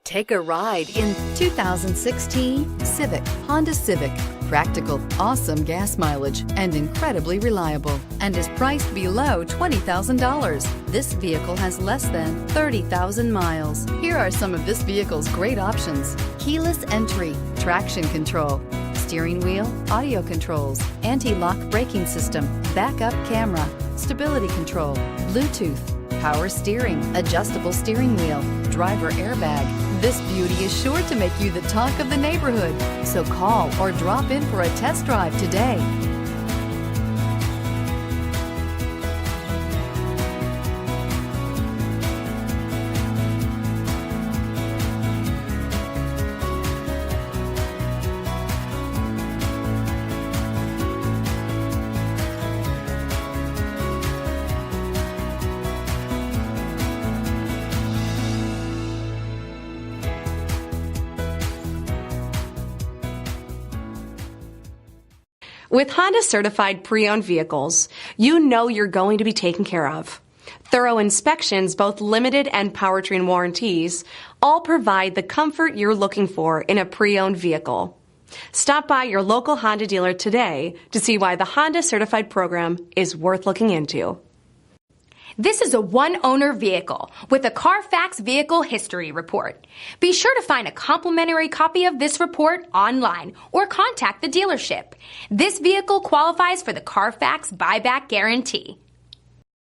Take a ride in 2016 Civic, Honda Civic. Practical, awesome gas mileage, and incredibly reliable, and is priced below $20,000. This vehicle has less than 30,000 miles. Here are some of this vehicle's great options: keyless entry, traction control, steering wheel audio controls, anti-lock braking system, backup camera, stability control, Bluetooth, power steering, adjustable steering wheel, driver airbag. This beauty is sure to make you the talk of the neighborhood. So call or drop in for a test drive today. With Honda certified pre-owned vehicles, you know you're going to be taken care of. Thorough inspections, both limited and powertrain warranties, all provide the comfort you're looking for in a pre-owned vehicle. Stop by your local Honda dealer today to see why the Honda certified program is worth looking into. This is a one-owner vehicle with a Carfax Vehicle History Report. Be sure to find a complimentary copy of this report online or contact the dealership. This vehicle qualifies for the Carfax Buyback Guarantee.